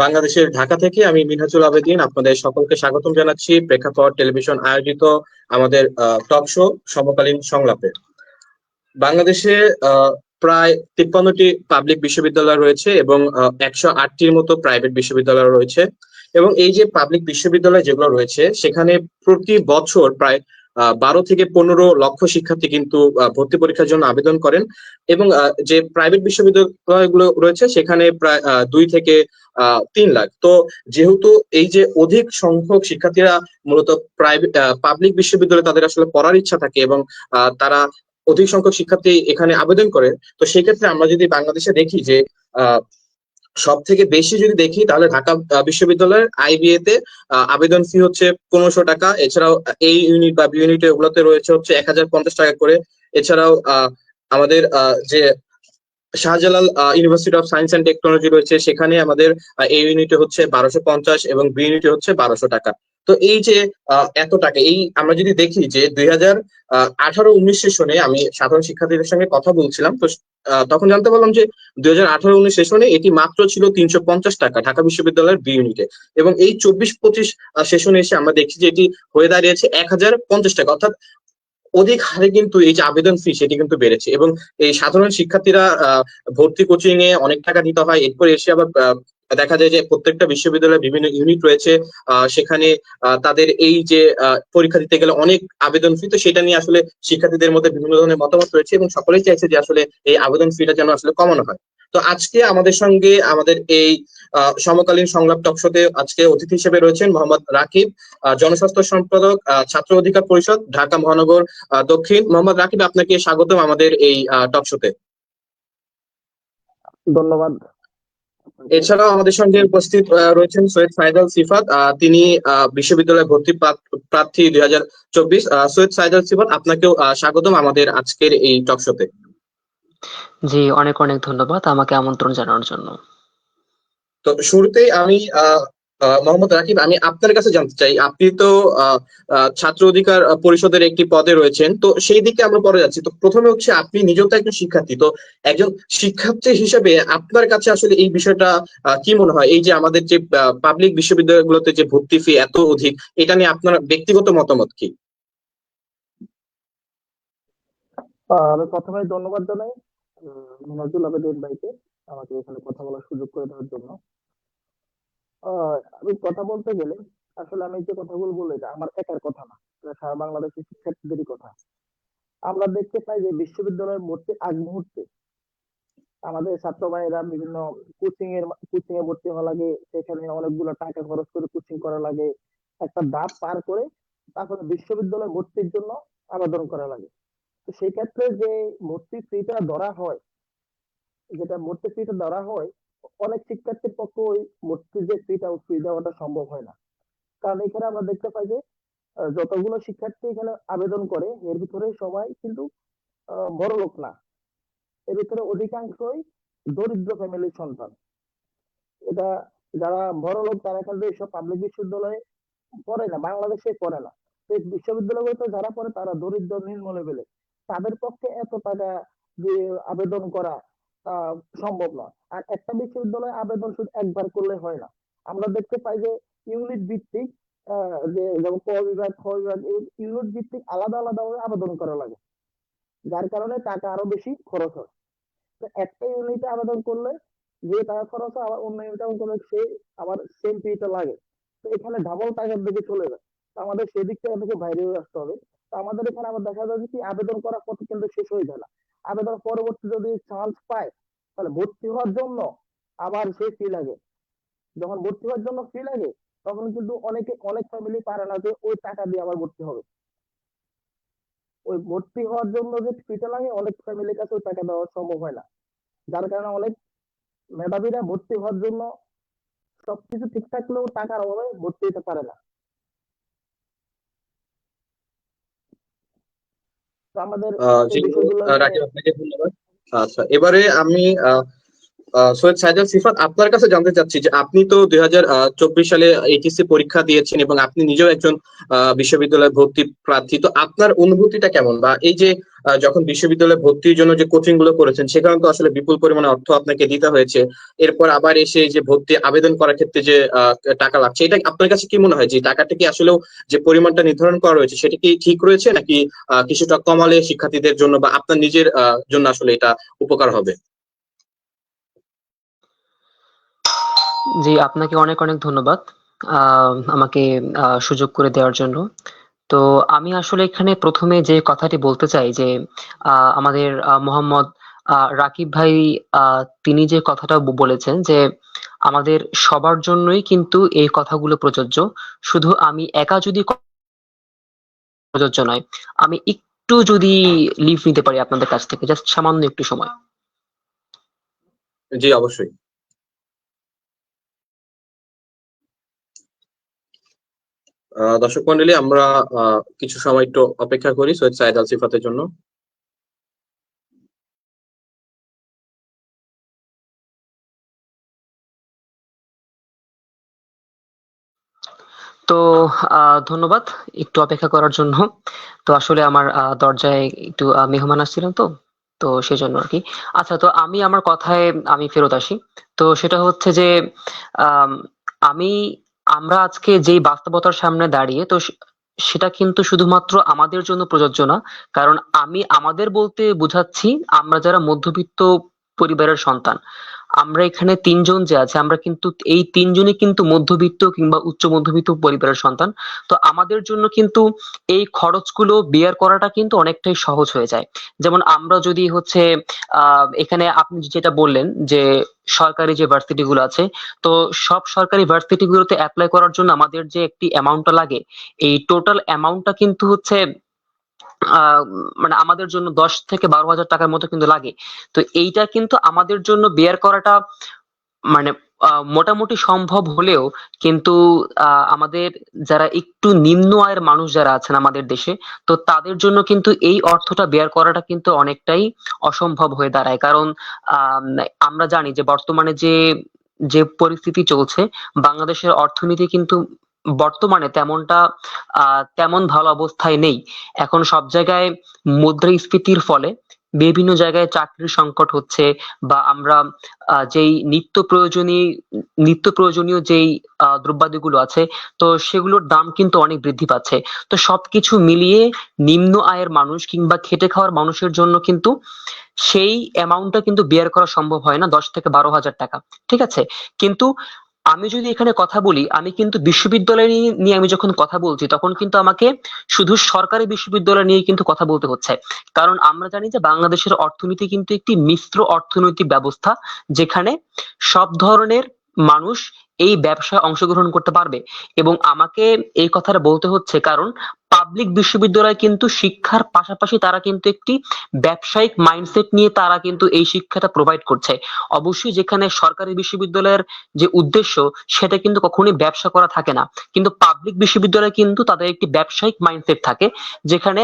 বাংলাদেশের ঢাকা থেকে আমি মিনহাজুল আবেদীন আপনাদের সকলকে স্বাগতম জানাচ্ছি প্রেক্ষাপট টেলিভিশন আয়োজিত আমাদের টক শো সমকালীন সংলাপে। বাংলাদেশে প্রায় 53টি পাবলিক বিশ্ববিদ্যালয় রয়েছে এবং 108টির মতো প্রাইভেট বিশ্ববিদ্যালয় রয়েছে। এবং এই যে পাবলিক বিশ্ববিদ্যালয় যেগুলো রয়েছে সেখানে প্রতি বছর প্রায় 12 থেকে 15 লক্ষ শিক্ষার্থী কিন্তু ভর্তি পরীক্ষার জন্য আবেদন করেন। এবং যে প্রাইভেট বিশ্ববিদ্যালয়গুলো রয়েছে সেখানে প্রায় 2 থেকে 3 লাখ। তো যেহেতু এই যে অধিক সংখ্যক শিক্ষার্থীরা মূলত প্রাইভেট পাবলিক বিশ্ববিদ্যালয়ে তাদের আসলে পড়ার ইচ্ছা থাকে এবং তারা অধিক সংখ্যক শিক্ষার্থী এখানে আবেদন করে, তো সেক্ষেত্রে আমরা যদি বাংলাদেশে দেখি যে আহ সব থেকে বেশি যদি দেখি তাহলে ঢাকা বিশ্ববিদ্যালয়ের আইবিএ তে আবেদন ফি হচ্ছে 1500 টাকা। এছাড়াও এই ইউনিট বা বি ইউনিট এগুলোতে রয়েছে হচ্ছে 1050 টাকা করে। এছাড়াও আমাদের যে Shahjalal university of science and technology রয়েছে সেখানে আমাদের এই ইউনিটে হচ্ছে 1250 এবং বি ইউনিটে হচ্ছে 1200 টাকা। তো এই যে এত টাকা, এই আমরা যদি দেখি যে 2018-19 সেশনে আমি সাধারণ শিক্ষার্থীদের সঙ্গে কথা বলছিলাম, তো তখন জানতে পারলাম যে 2018-19 সেশনে এটি মাত্র ছিল 350 টাকা ঢাকা বিশ্ববিদ্যালয়ের বি ইউনিটে। এবং এই 24-25 সেশনে এসে আমরা দেখি যে এটি হয়ে দাঁড়িয়েছে 1050 টাকা। অর্থাৎ অধিক হারে কিন্তু এই যে আবেদন ফি সেটি কিন্তু বেড়েছে। এবং এই সাধারণ শিক্ষার্থীরা ভর্তি কোচিং এ অনেক টাকা দিতে হয়, এরপর এসে আবার দেখা যায় যে প্রত্যেকটা বিশ্ববিদ্যালয়ে বিভিন্ন ইউনিট রয়েছে, সেখানে তাদের এই যে পরীক্ষা দিতে গেলে অনেক আবেদন ফি, তো সেটা নিয়ে আসলে শিক্ষার্থীদের মধ্যে বিভিন্ন ধরনের মতামত রয়েছে এবং সকলেই চাইছে যে আসলে এই আবেদন ফিটা যেন আসলে কমানো হয়। তো আজকে আমাদের সঙ্গে আমাদের এই সমকালীন সংলাপ টকশোতে আজকে অতিথি হিসেবে রয়েছেন মোহাম্মদ রাকিব, জনস্বাস্থ্য সম্পাদক, ছাত্র অধিকার পরিষদ, ঢাকা মহানগর দক্ষিণ। মোহাম্মদ রাকিব, আপনাকে স্বাগতম আমাদের এই টক শোতে। ধন্যবাদ। এছাড়াও আমাদের সঙ্গে উপস্থিত রয়েছেন সৈয়দ সাইদাল সিফাত, তিনি বিশ্ববিদ্যালয় ভর্তি প্রার্থী 2024। সৈয়দ সাইদাল সিফাত, আপনাকেও স্বাগতম আমাদের আজকের এই টক শোতে। জি, অনেক অনেক ধন্যবাদ আমাকে আমন্ত্রণ জানানোর জন্য। তো শুরুতেই আমি মোহাম্মদ রাকিব, আমি আপনার কাছে জানতে চাই, আপনি তো ছাত্র অধিকার পরিষদের একটি পদে রয়েছেন, তো সেই দিকে আমরা পরে যাচ্ছি। তো প্রথমে হচ্ছে আপনি নিজেও তো একজন শিক্ষার্থী, তো একজন শিক্ষার্থী হিসেবে আপনার কাছে আসলে এই বিষয়টা কি মনে হয়, এই যে আমাদের যে পাবলিক বিশ্ববিদ্যালয়গুলোতে যে ভর্তি ফি এত অধিক, এটা নিয়ে আপনার ব্যক্তিগত মতামত কি? আমি প্রথমে ধন্যবাদ জানাই মিনাজুল আবেদীন ভাইকে আমাকে এখানে কথা বলার সুযোগ করে দেওয়ার জন্য। আমি কথা বলতে গেলে আসলে আমি যে কথাগুলো বলে এটা আমার একার কথা না, এটা সারা বাংলাদেশের শিক্ষার্থীদেরই কথা। আমরা দেখতে পাই যে বিশ্ববিদ্যালয়ের ভর্তির আগ মুহূর্তে আমাদের ছাত্র ভাইয়েরা বিভিন্ন কোচিং এ ভর্তি হওয়া লাগে, সেখানে অনেকগুলো টাকা খরচ করে কোচিং করা লাগে, একটা ধাপ পার করে তারপরে বিশ্ববিদ্যালয়ে ভর্তির জন্য আবেদন করা লাগে। তো সেই ক্ষেত্রে যে ভর্তি ফিটা ধরা হয়, যেটা ভর্তি ফিটা ধরা হয়, অনেক শিক্ষার্থীর পক্ষে ওই ভর্তির যে ফিটা ওই ফি দেওয়াটা সম্ভব হয় না। কারণ এখানে আমরা দেখতে পাই যে যতগুলো শিক্ষার্থী এখানে আবেদন করে এর ভিতরে সবাই কিন্তু বড় লোক না, এর ভিতরে অধিকাংশই দরিদ্র ফ্যামিলির সন্তান। এটা যারা বড় লোক তারা কিন্তু এইসব পাবলিক বিশ্ববিদ্যালয়ে পড়ে না, বাংলাদেশে পড়ে না। এই বিশ্ববিদ্যালয়গুলোতে যারা পড়ে তারা দরিদ্র নিম্ন লেভেলে, তাদের পক্ষে এত টাকা দিয়ে আবেদন করা আহ, সম্ভব না। আর একটা বিশ্ববিদ্যালয়ে আবেদন শুধু একবার করলে হয় না, আমরা দেখতে পাই যে ইউনিট ভিত্তিক যে যেমন ক বিভাগ খ বিভাগ এই ইউনিট ভিত্তিক আলাদা আলাদা ভাবে আবেদন করা লাগে, যার কারণে টাকা আরো বেশি খরচ হয়। তো একটা ইউনিটে আবেদন করলে যে টাকা খরচ হয় আবার অন্য ইউনিটে আবেদন করলে সেই আবার সেম ফিটা লাগে। তো এখানে ডাবল টাকার দিকে চলে যায়। তো আমাদের সেদিক থেকে বাইরে হয়ে আসতে হবে। তো আমাদের এখানে আবার দেখা যায় যে কি আবেদন করার পর কিন্তু শেষ হয়ে যায় না, আবেদন পরবর্তী যদি চান্স পায় তাহলে ভর্তি হওয়ার জন্য আবার সেই ফি লাগে। যখন ভর্তি হওয়ার জন্য ফি লাগে তখন কিন্তু অনেক ফ্যামিলি পারে না যে ওই টাকা দিয়ে আবার ভর্তি হবে। ওই ভর্তি হওয়ার জন্য যে ফিটা লাগে অনেক ফ্যামিলির কাছে ওই টাকা দেওয়া সম্ভব হয় না, যার কারণে অনেক মেধাবীরা ভর্তি হওয়ার জন্য সবকিছু ঠিক থাকলেও টাকার অভাবে ভর্তি হতে পারে না। তো আমাদের জি এই বিষয়গুলো নিয়ে রাকিব, আপনাকে ধন্যবাদ। আচ্ছা, এবারে আমি সৈয়দ সাইদুল সিফাত, আপনার কাছে জানতে চাচ্ছি যে আপনি তো 2024 সালে এইচএসসি পরীক্ষা দিয়েছেন এবং আপনি নিজেও একজন বিশ্ববিদ্যালয়ে ভর্তি প্রার্থী। তো আপনার অনুভূতিটা কেমন, বা এই যে যখন বিশ্ববিদ্যালয়ে ভর্তির জন্য যে কোচিং গুলো করেছেন সেখানে তো আসলে বিপুল পরিমাণে অর্থ আপনাকে দিতে হয়েছে, এরপর আবার এসে যে ভর্তি আবেদন করার ক্ষেত্রে যে টাকা লাগছে, এটা আপনার কাছে কি মনে হয় যে টাকাটা কি আসলেও যে পরিমাণটা নির্ধারণ করা রয়েছে সেটা কি ঠিক রয়েছে, নাকি কিছুটা কমালে শিক্ষার্থীদের জন্য বা আপনার নিজের জন্য আসলে এটা উপকার হবে? জি, আপনাকে অনেক অনেক ধন্যবাদ আমাকে সুযোগ করে দেওয়ার জন্য। তো আমি আসলে এখানে প্রথমে যে কথাটি বলতে চাই যে আমাদের মোহাম্মদ রাকিব ভাই তিনি যে কথাটা বলেছেন যে আমাদের সবার জন্যই কিন্তু এই কথাগুলো প্রযোজ্য। শুধু আমি একা যদি প্রযোজ্য নয়। আমি একটু যদি লিভ নিতে পারি আপনাদের কাছ থেকে, জাস্ট সামান্য একটু সময়। জি, অবশ্যই। দর্শক মন্ডলী, আমরা কিছু সময় একটু অপেক্ষা করি সৈয়দ সাইদ আল সিফাতের জন্য। তো ধন্যবাদ একটু অপেক্ষা করার জন্য। তো আসলে আমার দরজায় একটু মেহমান আসছিলেন, তো তো সেজন্য আর কি। আচ্ছা, তো আমি আমার কথায় আমি ফেরত আসি। তো সেটা হচ্ছে যে আম, আমি আমরা আজকে যেই বাস্তবতার সামনে দাঁড়িয়ে, তো সেটা কিন্তু শুধুমাত্র আমাদের জন্য প্রযোজ্য না। কারণ আমি আমাদের বলতে বোঝাচ্ছি আমরা যারা মধ্যবিত্ত পরিবারের সন্তান। আমরা এখানে তিনজন যে আছে, আমরা কিন্তু এই তিনজনই কিন্তু মধ্যবিত্ত কিংবা উচ্চ মধ্যবিত্ত পরিবারের সন্তান। তো আমাদের জন্য কিন্তু এই খরচগুলো বিয়ার করাটা কিন্তু অনেকটাই সহজ হয়ে যায়। যেমন আমরা যদি হচ্ছে এখানে আপনি যেটা বললেন যে সরকারি যে ভার্সিটি গুলো আছে, তো সব সরকারি ভার্সিটি গুলোতে অ্যাপ্লাই করার জন্য আমাদের যে একটি অ্যামাউন্টটা লাগে, এই টোটাল অ্যামাউন্টটা কিন্তু হচ্ছে আহ মানে আমাদের জন্য 10 থেকে 12 হাজার টাকার মতো কিন্তু লাগে। তো এইটা কিন্তু আমাদের জন্য বেয়ার করাটা মানে মোটামুটি সম্ভব হলেও কিন্তু আমাদের যারা একটু নিম্ন আয়ের মানুষ যারা আছেন আমাদের দেশে, তো তাদের জন্য কিন্তু এই অর্থটা বের করাটা কিন্তু অনেকটাই অসম্ভব হয়ে দাঁড়ায়। কারণ আম, আমরা জানি যে বর্তমানে যে যে পরিস্থিতি চলছে, বাংলাদেশের অর্থনীতি কিন্তু বর্তমানে তেমন ভালো অবস্থায় নেই। এখন সব জায়গায় মুদ্রাস্ফীতির ফলে বিভিন্ন জায়গায় চাকরির সংকট হচ্ছে, বা আমরা যেই নিত্য প্রয়োজনীয় যেই দ্রব্যাদিগুলো আছে, তো সেগুলোর দাম কিন্তু অনেক বৃদ্ধি পাচ্ছে। তো সবকিছু মিলিয়ে নিম্ন আয়ের মানুষ কিংবা খেটে খাওয়ার মানুষের জন্য কিন্তু সেই অ্যামাউন্টটা কিন্তু বেয়ার করা সম্ভব হয় না, 10 থেকে 12 হাজার টাকা। ঠিক আছে, কিন্তু আমি যদি এখানে কথা বলি, আমি কিন্তু বিশ্ববিদ্যালয় নিয়ে আমি যখন কথা বলছি তখন কিন্তু আমাকে শুধু সরকারি বিশ্ববিদ্যালয় নিয়ে কিন্তু কথা বলতে হচ্ছে। কারণ আমরা জানি যে বাংলাদেশের অর্থনীতি কিন্তু একটি মিশ্র অর্থনৈতিক ব্যবস্থা, যেখানে সব ধরনের মানুষ এই ব্যবসায় অংশগ্রহণ করতে পারবে। এবং আমাকে এই কথাটা বলতে হচ্ছে কারণ পাবলিক বিশ্ববিদ্যালয় কিন্তু শিক্ষার পাশাপাশি তারা কিন্তু একটি ব্যবসায়িক মাইন্ডসেট নিয়ে তারা কিন্তু এই শিক্ষাটা প্রোভাইড করছে। অবশ্যই যেখানে সরকারি বিশ্ববিদ্যালয়ের যে উদ্দেশ্য সেটা কিন্তু কখনোই ব্যবসা করা থাকে না, কিন্তু পাবলিক বিশ্ববিদ্যালয়ে কিন্তু তাদের একটি ব্যবসায়িক মাইন্ডসেট থাকে, যেখানে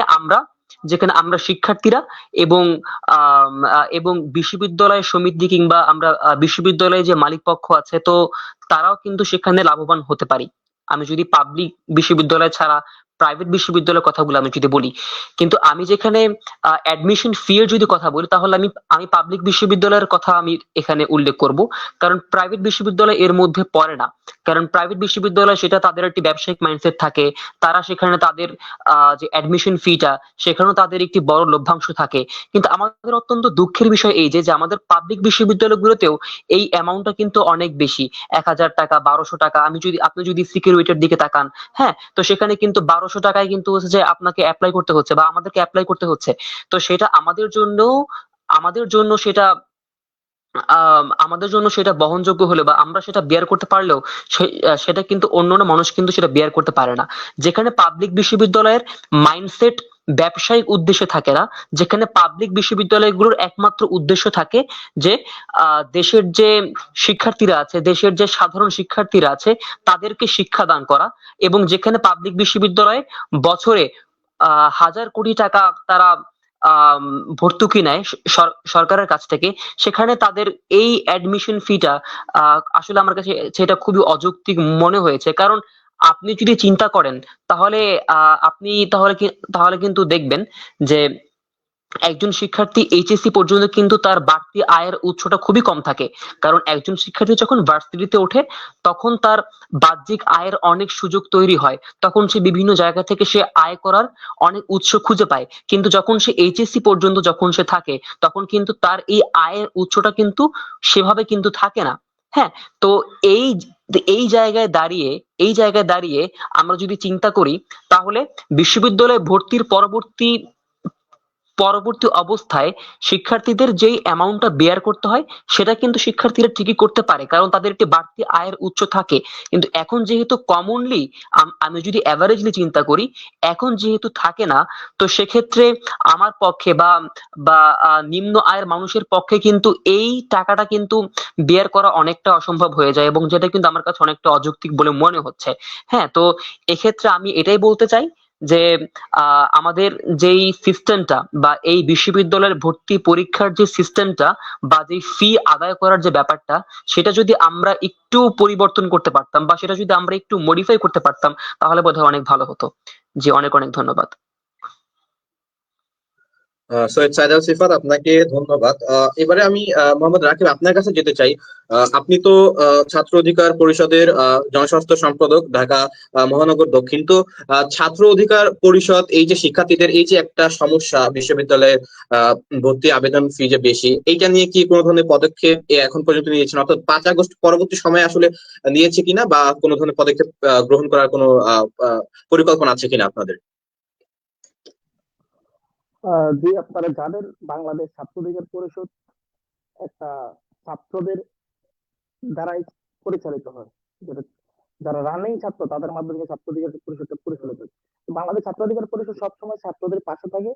আমরা শিক্ষার্থীরা এবং এবং বিশ্ববিদ্যালয় সমিতি কিংবা আমরা বিশ্ববিদ্যালয়ে যে মালিক পক্ষ আছে, তো তারাও কিন্তু সেখানে লাভবান হতে পারি। আমি যদি পাবলিক বিশ্ববিদ্যালয় ছাড়া প্রাইভেট বিশ্ববিদ্যালয়ের কথাগুলো আমি যদি বলি, কিন্তু আমি যেখানে অ্যাডমিশন ফি এর যদি কথা বলি, তাহলে আমি আমি পাবলিক বিশ্ববিদ্যালয়ের কথা আমি এখানে উল্লেখ করব। কারণ প্রাইভেট বিশ্ববিদ্যালয় এর মধ্যে পড়ে না। কারণ প্রাইভেট বিশ্ববিদ্যালয় সেটা তাদের একটি ব্যবসায়িক মাইন্ডসেট থাকে। তারা সেখানে তাদের যে অ্যাডমিশন ফিটা, সেখানেও তাদের একটি বড় লভ্যাংশ থাকে। কিন্তু আমাদের অত্যন্ত দুঃখের বিষয় এই যে যে আমাদের পাবলিক বিশ্ববিদ্যালয়গুলোতেও এই অ্যামাউন্টটা কিন্তু অনেক বেশি। 1,000 টাকা, 1200 টাকা। আপনি যদি সিকিউরিটির দিকে তাকান, হ্যাঁ, তো সেখানে কিন্তু 1200 টাকায় কিন্তু হচ্ছে যে আপনাকে অ্যাপ্লাই করতে হচ্ছে বা আমাদেরকে অ্যাপ্লাই করতে হচ্ছে। তো সেটা আমাদের জন্য সেটা আমাদের জন্য সেটা বহনযোগ্য হলে বা আমরা সেটা বেয়ার করতে পারলেও সেটা কিন্তু অন্যান্য মানুষ কিন্তু সেটা বেয়ার করতে পারে না। যেখানে পাবলিক বিশ্ববিদ্যালয়ের মাইন্ডসেট ব্যবসায়িক উদ্দেশ্যে থাকে না, যেখানে পাবলিক বিশ্ববিদ্যালয়গুলোর একমাত্র উদ্দেশ্য থাকে যে দেশের যে শিক্ষার্থীরা আছে, দেশের যে সাধারণ শিক্ষার্থীরা আছে, তাদেরকে শিক্ষাদান করা। এবং যেখানে পাবলিক বিশ্ববিদ্যালয়ে বছরে হাজার কোটি টাকা তারা আম, ভর্তুকি নেয় সরকারের কাছ থেকে, সেখানে তাদের এই অ্যাডমিশন ফিটা আসলে আমার কাছে সেটা খুবই অযৌক্তিক মনে হয়েছে। কারণ আপনি যদি চিন্তা করেন, তাহলে আপনি তাহলে কিন্তু দেখবেন যে একজন শিক্ষার্থী এইচএসসি পর্যন্ত কিন্তু তার বাড়তি আয়ের উৎসটা খুবই কম থাকে। কারণ একজন শিক্ষার্থী যখন ভার্সিটিতে ওঠে, তখন তার বাহ্যিক আয়ের অনেক সুযোগ তৈরি হয়, তখন সে বিভিন্ন জায়গা থেকে সে আয় করার অনেক উৎস খুঁজে পায়। কিন্তু যখন সে এইচএসসি পর্যন্ত যখন সে থাকে, তখন কিন্তু তার এই আয়ের উৎসটা কিন্তু সেভাবে কিন্তু থাকে না। হ্যাঁ, তো এই এই জায়গায় দাঁড়িয়ে এই জায়গায় দাঁড়িয়ে আমরা যদি চিন্তা করি, তাহলে বিশ্ববিদ্যালয়ে ভর্তির পরবর্তী পরবর্তী অবস্থায় শিক্ষার্থীদের যেই অ্যামাউন্টটা বেয়ার করতে হয়, সেটা কিন্তু শিক্ষার্থীরা ঠিকই করতে পারে, কারণ তাদের একটি বাড়তি আয়ের উৎস থাকে। কিন্তু এখন যেহেতু কমনলি, আমি যদি অ্যাভারেজলি চিন্তা করি, এখন যেহেতু থাকে না, তো সেক্ষেত্রে আমার পক্ষে বা বা নিম্ন আয়ের মানুষের পক্ষে কিন্তু এই টাকাটা কিন্তু বেয়ার করা অনেকটা অসম্ভব হয়ে যায়, এবং যেটা কিন্তু আমার কাছে অনেকটা অযৌক্তিক বলে মনে হচ্ছে। হ্যাঁ, তো এক্ষেত্রে আমি এটাই বলতে চাই যে আমাদের যেই সিস্টেমটা বা এই বিশ্ববিদ্যালয়ের ভর্তি পরীক্ষার যে সিস্টেমটা বা যে ফি আদায় করার যে ব্যাপারটা, সেটা যদি আমরা একটু পরিবর্তন করতে পারতাম বা সেটা যদি আমরা একটু মডিফাই করতে পারতাম, তাহলে বোধহয় অনেক ভালো হতো। জি, অনেক অনেক ধন্যবাদ। সৈয়দ সাইদ আল সিফাত, আপনাকে ধন্যবাদ। এবারে আমি মোহাম্মদ রাকিব আপনার কাছে যেতে চাই। আপনি তো ছাত্র অধিকার পরিষদের জনস্বাস্থ্য সম্পাদক, ঢাকা মহানগর দক্ষিণ। তো ছাত্র অধিকার পরিষদ এই যে শিক্ষার্থীদের এই যে একটা সমস্যা, বিশ্ববিদ্যালয়ের ভর্তি আবেদন ফি যে বেশি, এইটা নিয়ে কি কোনো ধরনের পদক্ষেপ এখন পর্যন্ত নিয়েছেন, অর্থাৎ 5 আগস্ট পরবর্তী সময়ে আসলে নিয়েছে কিনা, বা কোনো ধরনের পদক্ষেপ গ্রহণ করার কোনো পরিকল্পনা আছে কিনা আপনাদের? জি, আপনারা জানেন বাংলাদেশ ছাত্র অধিকার পরিষদ একটা ছাত্রদের দ্বারাই পরিচালিত হয়, যেটা যারা রানিং ছাত্র তাদের মাধ্যমে ছাত্র অধিকার পরিষদটা পরিচালিত হয়। বাংলাদেশ ছাত্র অধিকার পরিষদ সবসময় ছাত্রদের পাশে থাকে,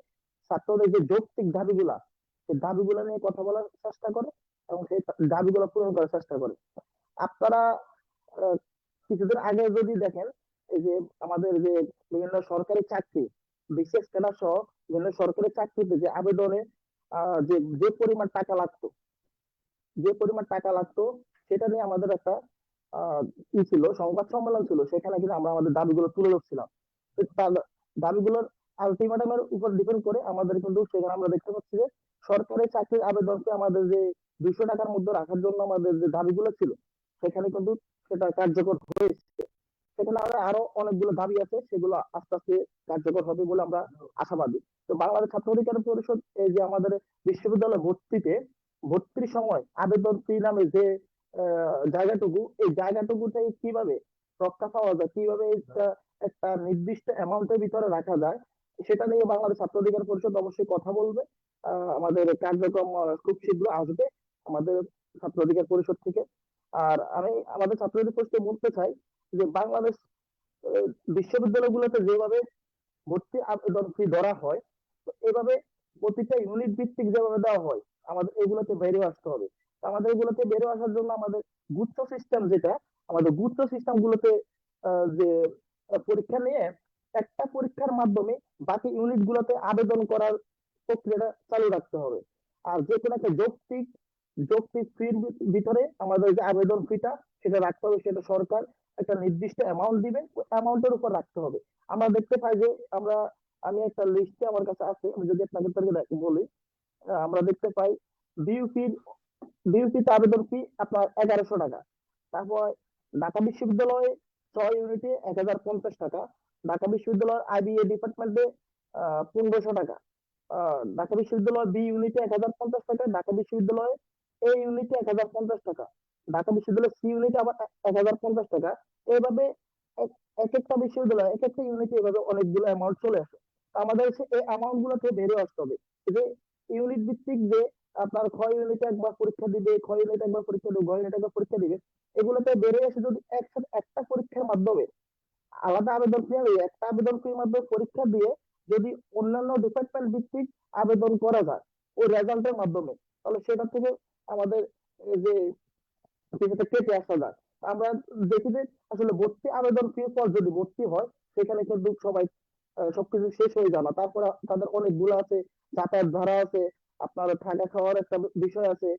ছাত্রদের যে যৌক্তিক দাবিগুলা, সেই দাবিগুলা নিয়ে কথা বলার চেষ্টা করে এবং সেই দাবিগুলা পূরণ করার চেষ্টা করে। আপনারা আহ, কিছুদিন আগে যদি দেখেন, এই যে আমাদের যে বিভিন্ন সরকারি চাকরি, বিশেষ ক্যাডার সহ বিভিন্ন সরকারি চাকরিতে যে আবেদনে যে যে পরিমাণ টাকা লাগতো, সেটা নিয়ে আমাদের একটা কি ছিল, সংবাদ সম্মেলন ছিল, সেখানে কিন্তু আমরা আমাদের দাবিগুলো তুলে ধরছিলাম। তো তার দাবিগুলোর আলটিমেটামের উপর ডিপেন্ড করে আমাদের কিন্তু সেখানে আমরা দেখতে পাচ্ছি যে সরকারি চাকরির আবেদনকে আমাদের যে 200 টাকার মধ্যে রাখার জন্য আমাদের যে দাবিগুলো ছিল, সেখানে কিন্তু সেটা কার্যকর হয়েছে। সেখানে আমরা আরো অনেকগুলো দাবি আছে, সেগুলো আস্তে আস্তে কার্যকর হবে বলে আমরা আশাবাদী। তো বাংলাদেশ ছাত্র অধিকার পরিষদ এই যে আমাদের বিশ্ববিদ্যালয় ভর্তির সময় আবেদন ফি নামে যে জায়গাটুকু, এই জায়গাটুকুতে কিভাবে রক্ষা পাওয়া যায়, কিভাবে একটা নির্দিষ্ট অ্যামাউন্টের ভিতরে রাখা যায়, সেটা নিয়ে বাংলাদেশ ছাত্র অধিকার পরিষদ অবশ্যই কথা বলবে। আমাদের কার্যক্রম খুব শীঘ্র আসবে আমাদের ছাত্র অধিকার পরিষদ থেকে। আর আমি আমাদের ছাত্র অধিকার পরিষদকে বলতে চাই যে বাংলাদেশ আহ, বিশ্ববিদ্যালয়গুলোতে যেভাবে ভর্তি আবেদন ফি ধরা হয়, তো এভাবে প্রতিটা ইউনিট ভিত্তিক যেভাবে দেওয়া হয়, আমাদের এগুলোতে বেরিয়ে আসতে হবে। তো আমাদের এগুলোতে বেরিয়ে আসার জন্য আমাদের গুচ্ছ সিস্টেম, যেটা আমাদের গুচ্ছ সিস্টেম গুলোতে যে পরীক্ষা নিয়ে একটা পরীক্ষার মাধ্যমে বাকি ইউনিট গুলোতে আবেদন করার প্রক্রিয়াটা চালু রাখতে হবে। আর যে কোনো একটা যৌক্তিক যৌক্তিক ফির ভিতরে আমাদের যে আবেদন ফিটা, সেটা রাখতে হবে, সেটা সরকার একটা নির্দিষ্ট অ্যামাউন্ট দিবে, ওই অ্যামাউন্টের উপর রাখতে হবে। আমরা দেখতে পাই যে আমরা, আমি একটা লিস্টে আমার কাছে আছে, আমি যদি আপনাকে বলি, আমরা দেখতে পাই বিইউপির বিইউপিতে আবেদন ফি আপনার 1100 টাকা। তারপর ঢাকা বিশ্ববিদ্যালয়ে 6 ইউনিটে 1050 টাকা। ঢাকা বিশ্ববিদ্যালয়ের আইবিএ ডিপার্টমেন্টে 1500 টাকা। ঢাকা বিশ্ববিদ্যালয় বি ইউনিটে 1050 টাকা। ঢাকা বিশ্ববিদ্যালয়ে এ ইউনিটে 1050 টাকা। ঢাকা বিশ্ববিদ্যালয় সি ইউনিটে আবার 1050 টাকা। এভাবে এক এক একটা বিশ্ববিদ্যালয় এক একটা ইউনিটে এভাবে অনেকগুলো অ্যামাউন্ট চলে আসে। তো আমাদের এই অ্যামাউন্ট গুলোকে বেরিয়ে আসতে হবে। এই যে ইউনিট ভিত্তিক যে আপনার ক্ষয় ইউনিটে একবার পরীক্ষা দিবে, ক্ষয় ইউনিট একবার পরীক্ষা দিবে, গড় ইউনিট একবার পরীক্ষা দিবে, এগুলোতে বেরিয়ে এসে যদি একসাথে একটা পরীক্ষার মাধ্যমে আলাদা আবেদন ফি, একটা আবেদন ফির মাধ্যমে পরীক্ষা দিয়ে যদি অন্যান্য ডিপার্টমেন্ট ভিত্তিক আবেদন করা যায় ওই রেজাল্টের মাধ্যমে, তাহলে সেটা থেকে আমাদের এই যে কিছুটা কেটে আসা যায়। আমরা দেখি যে আসলে ভর্তি আবেদন ফির পর যদি ভর্তি হয়, সেখানে কিন্তু সবাই সবকিছু শেষ হয়ে যাবে, তারপরে তাদের অনেকগুলো আছে, যাতায়াত ভাড়া আছে, আপনার থাকা খাওয়ার একটা বিষয় আছে,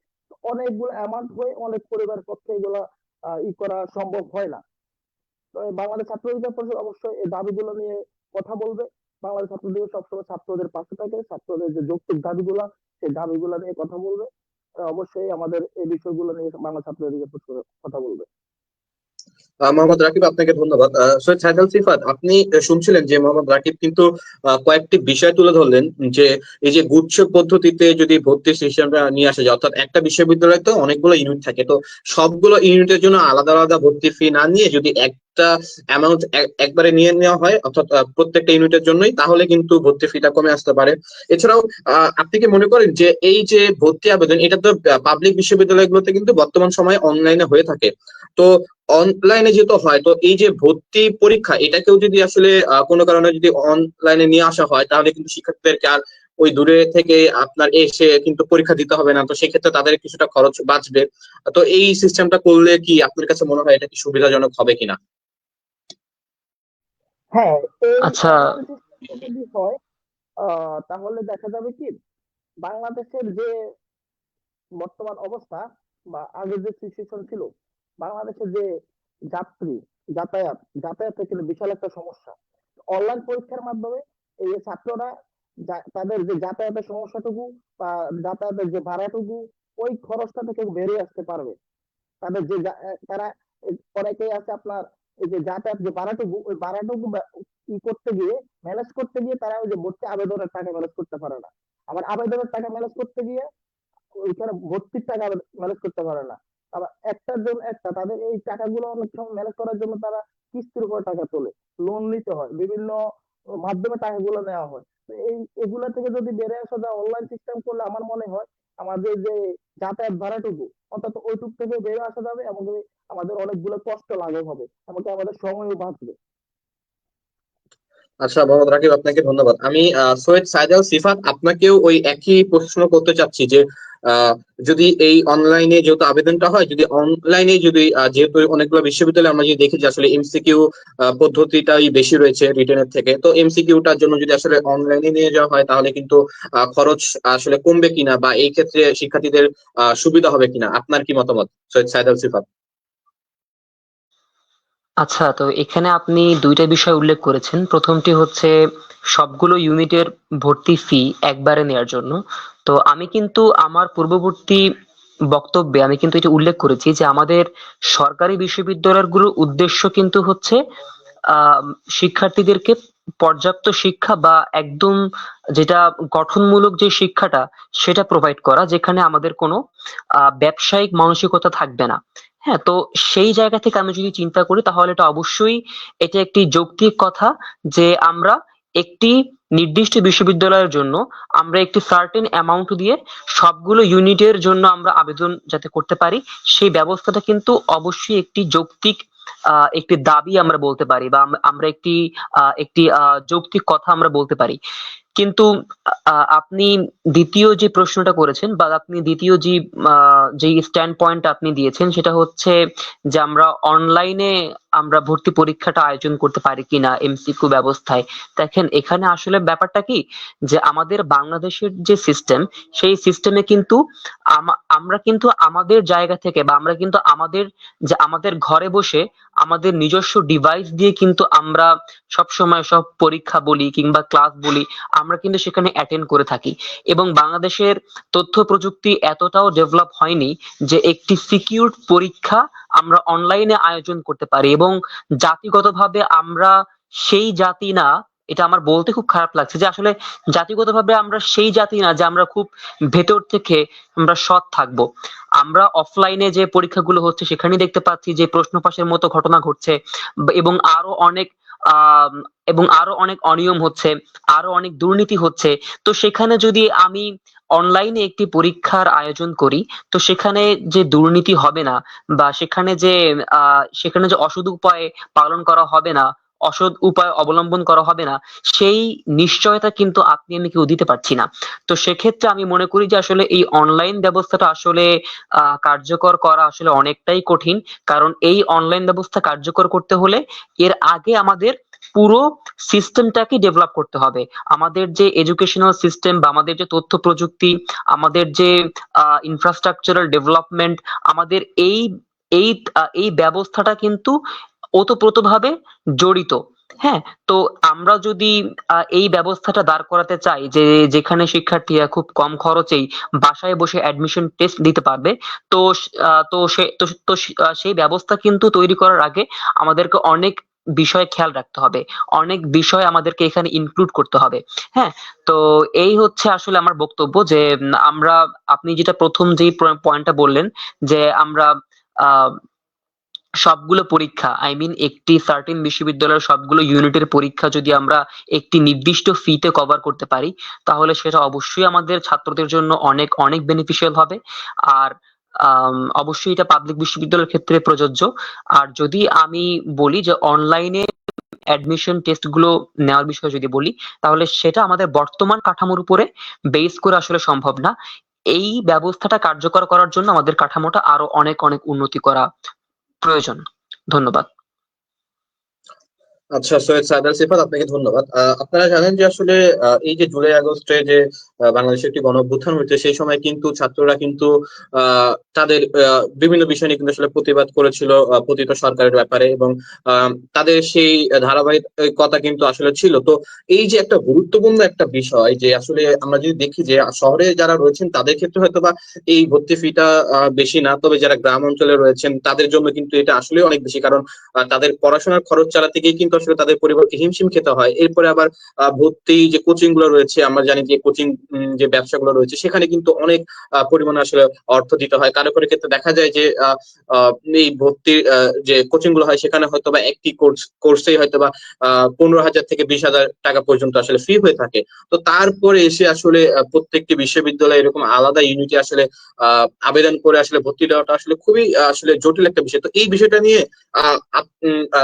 অনেকগুলো অ্যামাউন্ট হয়ে অনেক পরিবারের পক্ষে এগুলা করা সম্ভব হয় না। তো এই বাংলাদেশ ছাত্র অধিকার পরিষদ অবশ্যই এই দাবিগুলো নিয়ে কথা বলবে। বাংলাদেশ ছাত্র লীগ সবসময় ছাত্রদের পাশে থাকে, ছাত্রদের যে যৌক্তিক দাবিগুলা সেই দাবিগুলা নিয়ে কথা বলবে। অবশ্যই আমাদের এই বিষয়গুলো নিয়ে বাংলা ছাত্র অধিকার পরিষদ কথা বলবে। মোহাম্মদ রাকিব, আপনাকে ধন্যবাদ। সৈয়দ সাইদ আল সিফাত, আপনি শুনছিলেন যে মোহাম্মদ রাকিব কিন্তু কয়েকটি বিষয় তুলে ধরলেন, যে এই যে গুচ্ছ পদ্ধতিতে যদি ভর্তি সিস্টেমটা নিয়ে আসা যায়, অর্থাৎ একটা বিশ্ববিদ্যালয়ে তো অনেকগুলো ইউনিট থাকে, তো সবগুলো ইউনিটের জন্য আলাদা আলাদা ভর্তি ফি না নিয়ে যদি একটা অ্যামাউন্ট একবারে নিয়ে নেওয়া হয়, অর্থাৎ প্রত্যেকটা ইউনিটের জন্যই, তাহলে কিন্তু ভর্তি ফিটা কমে আসতে পারে। এছাড়াও আপনি কি মনে করেন যে এই যে ভর্তি আবেদন, এটা তো পাবলিক বিশ্ববিদ্যালয়গুলোতে কিন্তু বর্তমান সময়ে অনলাইনে হয়ে থাকে, তো অনলাইনে যেহেতু হয়, তো এই যে ভর্তি পরীক্ষা, এটাকেও যদি আসলে কোনো কারণে যদি অনলাইনে নিয়ে আসা হয়, তাহলে কিন্তু শিক্ষার্থীদেরকে আর ওই দূরে থেকে আপনার এসে কিন্তু পরীক্ষা দিতে হবে না, তো সেক্ষেত্রে তাদের কিছুটা খরচ বাঁচবে। তো এই সিস্টেমটা করলে কি আপনার কাছে মনে হয় এটা কি সুবিধাজনক হবে কিনা? হ্যাঁ, এই আচ্ছা। অনলাইন সিস্টেমটা যদি হয় তাহলে দেখা যাবে কি বাংলাদেশের যে বর্তমান অবস্থা বা আগে যে সিচুয়েশন ছিল, বাংলাদেশের যে যাত্রী যাতায়াতের কিন্তু বিশাল একটা সমস্যা। অনলাইন পরীক্ষার মাধ্যমে এই যে ছাত্ররা তাদের যে যাতায়াতের সমস্যাটুকু বা যাতায়াতের যে ভাড়াটুকু, ওই খরচটা থেকে বেরিয়ে আসতে পারবে। তাদের যে তারা অনেকেই আছে আপনার এই যে যাতায়াত যে ভাড়াটুকু, ওই ভাড়াটুকু করতে গিয়ে ম্যানেজ করতে গিয়ে তারা ওই যে ভর্তি আবেদনের টাকা ম্যানেজ করতে পারে না। আবার আবেদনের টাকা ম্যানেজ করতে গিয়ে ওইখানে ভর্তির টাকা ম্যানেজ করতে পারে না। আবার একটার জন্য একটা তাদের এই টাকাগুলো অনেক সময় ম্যানেজ করার জন্য তারা কিস্তির উপর টাকা তোলে, লোন নিতে হয়, বিভিন্ন মাধ্যমে টাকাগুলো নেওয়া হয়। তো এগুলা থেকে যদি বেড়ে আসা যায় অনলাইন সিস্টেম করলে, আমার মনে হয় আমাদের যে যাতায়াত ভাড়াটুকু অন্তত ওইটুক থেকে বেড়ে আসা যাবে, এবং আমাদের অনেকগুলো কষ্ট লাঘব হবে, এমনকি আমাদের সময়ও বাঁচবে। আচ্ছা মোহাম্মদ রাকিব, আপনাকে ধন্যবাদ। আমি সৈয়দ সাইদ আল সিফাত, আপনাকেও ওই একই প্রশ্ন করতে চাচ্ছি যে আহ, যদি এই অনলাইনে যেহেতু আবেদনটা হয়, যদি অনলাইনে যদি যেহেতু অনেকগুলো বিশ্ববিদ্যালয়ে আমরা যদি দেখি যে আসলে এমসিকিউ পদ্ধতিটাই বেশি রয়েছে রিটেনের থেকে, তো এমসিকিউটার জন্য যদি আসলে অনলাইনে নিয়ে যাওয়া হয়, তাহলে কিন্তু খরচ আসলে কমবে কিনা, বা এই ক্ষেত্রে শিক্ষার্থীদের সুবিধা হবে কিনা, আপনার কি মতামত সৈয়দ সাইদ আল সিফাত? আচ্ছা, তো এখানে আপনি দুইটা বিষয় উল্লেখ করেছেন। প্রথমটি হচ্ছে সবগুলো ইউনিটের ভর্তি ফি একবারে নেয়ার জন্য। তো আমি কিন্তু আমার পূর্ববর্তী বক্তব্যে আমি কিন্তু এটা উল্লেখ করেছি যে আমাদের সরকারি বিশ্ববিদ্যালয়গুলোর উদ্দেশ্য কিন্তু হচ্ছে আহ শিক্ষার্থীদেরকে পর্যাপ্ত শিক্ষা বা একদম যেটা গঠনমূলক যে শিক্ষাটা সেটা প্রোভাইড করা, যেখানে আমাদের কোনো ব্যবসায়িক মানসিকতা থাকবে না। হ্যাঁ, তো সেই জায়গা থেকে আমি যদি চিন্তা করি তাহলে এটা অবশ্যই এটা একটি যৌক্তিক কথা যে আমরা একটি নির্দিষ্ট বিশ্ববিদ্যালয়ের জন্য আমরা একটি সার্টেন অ্যামাউন্ট দিয়ে সবগুলো ইউনিটের জন্য আমরা আবেদন যাতে করতে পারি, সেই ব্যবস্থাটা কিন্তু অবশ্যই একটি যৌক্তিক একটি দাবি আমরা বলতে পারি, বা আমরা একটি যৌক্তিক কথা আমরা বলতে পারি। কিন্তু আপনি দ্বিতীয় যে প্রশ্নটা করেছেন, বা আপনি দ্বিতীয় যে স্ট্যান্ড পয়েন্ট আপনি দিয়েছেন, সেটা হচ্ছে যে আমরা অনলাইনে আমরা ভর্তি পরীক্ষাটা আয়োজন করতে পারি কিনা এমসিকিউ ব্যবস্থায়। দেখেন, এখানে আসলে ব্যাপারটা কি, যে আমাদের বাংলাদেশের যে সিস্টেম, সেই সিস্টেমে কিন্তু আমরা কিন্তু আমাদের জায়গা থেকে, বা আমরা কিন্তু আমাদের ঘরে বসে আমাদের নিজস্ব ডিভাইস দিয়ে কিন্তু আমরা সব সময় সব পরীক্ষা বলি কিংবা ক্লাস বলি, আমরা কিন্তু সেখানে অ্যাটেন্ড করে থাকি। এবং বাংলাদেশের তথ্য প্রযুক্তি এতটাও ডেভেলপ হয়নি যে একটি সিকিউরড পরীক্ষা আমরা অনলাইনে আয়োজন করতে পারি, এবং জাতিগতভাবে আমরা সেই জাতি না। এটা আমার বলতে খুব খারাপ লাগছে যে আসলে জাতিগতভাবে আমরা সেই জাতি না যে আমরা খুব ভেতর থেকে আমরা সৎ থাকবো। আমরা অফলাইনে যে পরীক্ষাগুলো হচ্ছে সেখানে দেখতে পাচ্ছি যে প্রশ্ন ফাঁসের মতো ঘটনা ঘটছে, এবং আরো অনেক আহ এবং আরো অনেক অনিয়ম হচ্ছে, আরো অনেক দুর্নীতি হচ্ছে। তো সেখানে যদি আমি অনলাইনে একটি পরীক্ষার আয়োজন করি, তো সেখানে যে দুর্নীতি হবে না, বা সেখানে যে অসৎ উপায়ে পালন করা হবে না, অসৎ উপায় অবলম্বন করা হবে না, সেই নিশ্চয়তা কিন্তু আপনি আমি কেউ দিতে পারছি না। তো সেক্ষেত্রে আমি মনে করি যে আসলে এই অনলাইন ব্যবস্থাটা আসলে কার্যকর করা আসলে অনেকটাই কঠিন। কারণ এই অনলাইন ব্যবস্থা কার্যকর করতে হলে এর আগে আমাদের পুরো সিস্টেমটাকে ডেভেলপ করতে হবে। আমাদের যে এডুকেশনাল সিস্টেম বা আমাদের যে তথ্য প্রযুক্তি, আমাদের যে ইনফ্রাস্ট্রাকচারাল ডেভেলপমেন্ট, আমাদের এই এই ব্যবস্থাটা কিন্তু ওতপ্রোতভাবে জড়িত। হ্যাঁ, তো আমরা যদি এই ব্যবস্থাটা দাঁড় করাতে চাই যে যেখানে শিক্ষার্থীরা খুব কম খরচেই বাসায় বসে অ্যাডমিশন টেস্ট দিতে পারবে, তো সেই ব্যবস্থা কিন্তু তৈরি করার আগে আমাদেরকে অনেক বিষয় খেয়াল রাখতে হবে, অনেক বিষয় আমাদেরকে এখানে ইনক্লুড করতে হবে। হ্যাঁ, তো এই হচ্ছে আসলে আমার বক্তব্য যে আমরা, আপনি যেটা প্রথম যেই পয়েন্টটা বললেন যে আমরা আহ সবগুলো পরীক্ষা, আই মিন একটি সার্টেন বিশ্ববিদ্যালয়ের সবগুলো ইউনিটের পরীক্ষা যদি আমরা একটি নির্দিষ্ট ফিতে কভার করতে পারি, তাহলে সেটা অবশ্যই আমাদের ছাত্রদের জন্য অনেক অনেক বেনিফিশিয়াল হবে। আর অবশ্যই এটা পাবলিক বিশ্ববিদ্যালয়ের ক্ষেত্রে প্রযোজ্য। আর যদি আমি বলি যে অনলাইনে অ্যাডমিশন টেস্ট গুলো নেওয়ার বিষয়ে যদি বলি, তাহলে সেটা আমাদের বর্তমান কাঠামোর উপরে বেস করে আসলে সম্ভব না। এই ব্যবস্থাটা কার্যকর করার জন্য আমাদের কাঠামোটা আরো অনেক অনেক উন্নতি করা প্রয়োজন। ধন্যবাদ। আচ্ছা, সৈয়দ সাদার সিফাত, আপনাকে ধন্যবাদ। আপনারা জানেন যে আসলে এই যে জুলাই আগস্টে যে বাংলাদেশে একটি গণ অভ্যুত্থান হয়েছে, সেই সময় কিন্তু ছাত্ররা কিন্তু তাদের বিভিন্ন বিষয় নিয়ে কিন্তু আসলে প্রতিবাদ করেছিল পতিত সরকারের ব্যাপারে, এবং তাদের সেই ধারাবাহিকতা কিন্তু আসলে ছিল। তো এই যে একটা গুরুত্বপূর্ণ একটা বিষয়, যে আসলে আমরা যদি দেখি যে শহরে যারা রয়েছেন তাদের ক্ষেত্রে হয়তো বা এই ভর্তি ফিটা বেশি না, তবে যারা গ্রাম অঞ্চলে রয়েছেন তাদের জন্য কিন্তু এটা আসলে অনেক বেশি। কারণ তাদের পড়াশোনার খরচ চালাতে গিয়ে কিন্তু আসলে তাদের পরিবারকে হিমশিম খেতে হয়। এরপরে আবার ভর্তি যে কোচিং গুলো রয়েছে, আমরা জানি যে কোচিং যে ব্যবসাগুলো রয়েছে, সেখানে কিন্তু অনেক পরিমাণে আসলে অর্থ দিতে হয়। কারো কারো ক্ষেত্রে দেখা যায় যে এই ভর্তির যে কোচিং গুলো হয়, সেখানে হয়তো বা একটি কোর্সেই হয়তো বা 15,000 থেকে 20,000 টাকা পর্যন্ত আসলে ফি হয়ে থাকে। তো তারপরে এসে আসলে প্রত্যেকটি বিশ্ববিদ্যালয়ে এরকম আলাদা ইউনিটে আসলে আবেদন করে আসলে ভর্তি দেওয়াটা আসলে খুবই আসলে জটিল একটা বিষয়। তো এই বিষয়টা নিয়ে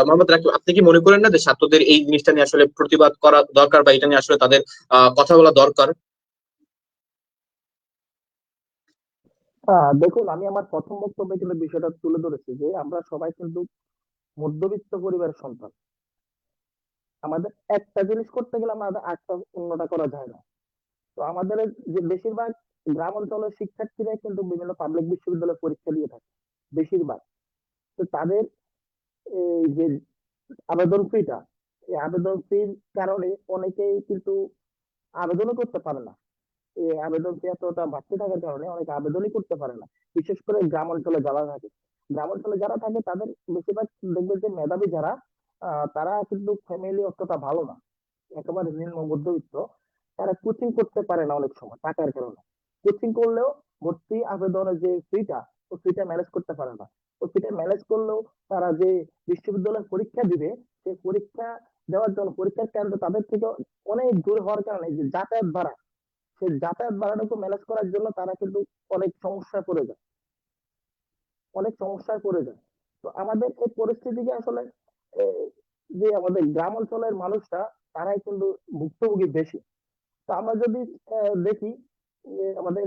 মোহাম্মদ রাকিব, আপনি কি মনে করেন না যে ছাত্রদের এই জিনিসটা নিয়ে আসলে প্রতিবাদ করা দরকার, বা এটা নিয়ে আসলে তাদের কথা বলা দরকার? দেখুন, আমি আমার প্রথম বক্তব্যে কিন্তু বিষয়টা তুলে ধরেছি যে আমরা সবাই কিন্তু মধ্যবিত্ত পরিবারের সন্তান। আমাদের একটা জিনিস করতে গেলে আমাদের আটটা অন্যটা করা যায় না। তো আমাদের যে বেশিরভাগ গ্রাম অঞ্চলের শিক্ষার্থীরা কিন্তু বিভিন্ন পাবলিক বিশ্ববিদ্যালয়ে পরীক্ষা দিয়ে থাকে বেশিরভাগ। তো তাদের এই যে আবেদন ফিটা, এই আবেদন ফির কারণে অনেকেই কিন্তু আবেদনও করতে পারে না। এই আবেদন ফি এতটা বাড়তে থাকার কারণে অনেকে আবেদনই করতে পারে না। বিশেষ করে গ্রাম অঞ্চলে যারা থাকে, গ্রাম অঞ্চলে যারা থাকে তাদের বেশিরভাগ দেখবে যে মেধাবী যারা, তারা কিন্তু ফ্যামিলি অতটা ভালো না, একেবারে নিম্ন মধ্যবিত্ত। তারা কোচিং করতে পারে না অনেক সময় টাকার কারণে। কোচিং করলেও ভর্তি আবেদনের যে ফিটা, ও ফিটা ম্যানেজ করতে পারে না। ও ফিটা ম্যানেজ করলেও তারা যে বিশ্ববিদ্যালয়ের পরীক্ষা দিবে, সেই পরীক্ষা দেওয়ার জন্য পরীক্ষার কেন্দ্র তাদের থেকে অনেক দূর হওয়ার কারণে যে যাতায়াত ভাড়া, সেই যাতায়াত ভাড়াটুকু ম্যানেজ করার জন্য তারা কিন্তু অনেক সমস্যায় পড়ে যায়, অনেক সমস্যায় পড়ে যায়। তো আমাদের এই পরিস্থিতিকে আসলে এ, যে আমাদের গ্রাম অঞ্চলের মানুষরা, তারাই কিন্তু ভুক্তভোগী বেশি। তো আমরা যদি দেখি যে আমাদের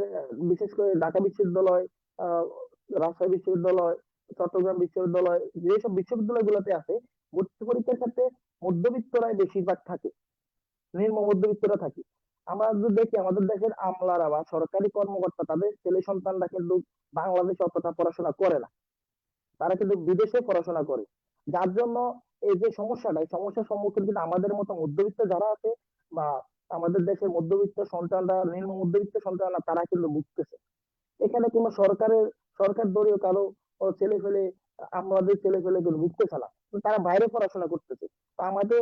বিশেষ করে ঢাকা বিশ্ববিদ্যালয়, আহ, রাজশাহী বিশ্ববিদ্যালয়, চট্টগ্রাম বিশ্ববিদ্যালয়, যেসব বিশ্ববিদ্যালয়গুলোতে আছে, ভর্তি পরীক্ষার ক্ষেত্রে মধ্যবিত্তরাই বেশিরভাগ থাকে, নিম্ন মধ্যবিত্তরা থাকে। আমরা যদি দেখি আমাদের দেশের আমলারা বা সরকারি কর্মকর্তা, তাদের ছেলে সন্তানরা কিন্তু বাংলাদেশে অতটা পড়াশোনা করে না, তারা কিন্তু বিদেশে পড়াশোনা করে। যার জন্য এই যে সমস্যাটা, এই সমস্যার সম্মুখীন কিন্তু আমাদের মতো মধ্যবিত্ত যারা আছে, বা আমাদের দেশের মধ্যবিত্ত সন্তানরা, নিম্ন মধ্যবিত্ত সন্তানরা, তারা কিন্তু ভুগতেছে। এখানে কোনো সরকার দলীয় কারো ছেলে ফেলে, আমাদের ছেলে ফেলে কিন্তু ভুগতেছে না, কিন্তু তারা বাইরে পড়াশোনা করতেছে। তো আমাদের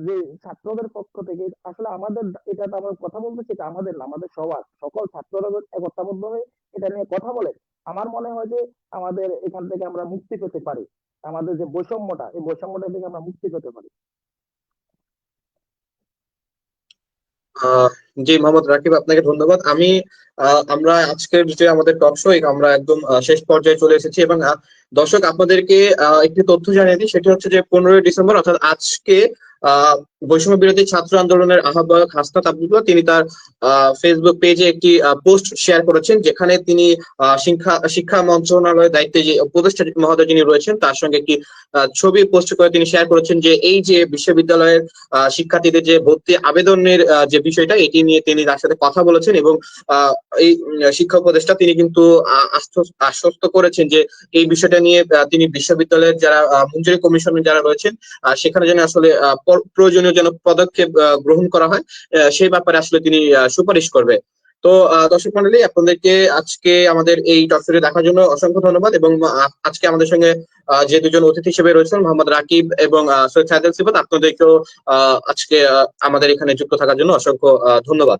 যে ছাত্রদের পক্ষ থেকে আসলে আমাদের, এটা তো আমরা কথা বলতেছি, এটা আমাদের না, আমাদের সবার, সকল ছাত্ররা যদি একতাবদ্ধ হয়ে এটা নিয়ে কথা বলে, আমার মনে হয় যে আমাদের এখান থেকে আমরা মুক্তি পেতে পারি। আমাদের যে বৈষম্যটা, এই বৈষম্যটা থেকে আমরা মুক্তি পেতে পারি। আহ জি, মোহাম্মদ রাকিব, আপনাকে ধন্যবাদ। আমরা আজকের যে আমাদের টক শো আমরা একদম শেষ পর্যায়ে চলে এসেছি, এবং দর্শক আপনাদেরকে একটি তথ্য জানিয়ে দিই, সেটি হচ্ছে যে 15ই ডিসেম্বর অর্থাৎ আজকে বৈষম্য বিরোধী ছাত্র আন্দোলনের আহ্বায়ক হাসনাত আবদুল্লাহ তিনি তার ফেসবুক পেজে একটি পোস্ট শেয়ার করেছেন, যেখানে তিনি শিক্ষা মন্ত্রণালয়ের দায়িত্বে যে উপদেষ্টা মহোদয় যিনি রয়েছেন তার সঙ্গে একটি ছবি পোস্ট করে তিনি শেয়ার করেছেন যে এই যে বিশ্ববিদ্যালয়ের শিক্ষার্থীদের যে ভর্তি আবেদনের যে বিষয়টা এটি নিয়ে তিনি তার সাথে কথা বলেছেন, এবং এই শিক্ষা উপদেষ্টা তিনি কিন্তু আশ্বস্ত করেছেন যে এই বিষয়টা নিয়ে তিনি বিশ্ববিদ্যালয়ের যারা মঞ্জুরি কমিশনের যারা রয়েছেন সেখানে যেন আসলে প্রয়োজনীয় যেন পদক্ষেপ গ্রহণ করা হয়, সেই ব্যাপারে আসলে তিনি সুপারিশ করবে। তো দর্শক মন্ডলী, আপনাদেরকে আজকে আমাদের এই টক শোটি দেখার জন্য অসংখ্য ধন্যবাদ, এবং আজকে আমাদের সঙ্গে যে দুজন অতিথি হিসেবে রয়েছেন মোহাম্মদ রাকিব এবং সৈয়দ সাইদুল সিফাত, আপনাদেরকেও আজকে আমাদের এখানে যুক্ত থাকার জন্য অসংখ্য ধন্যবাদ।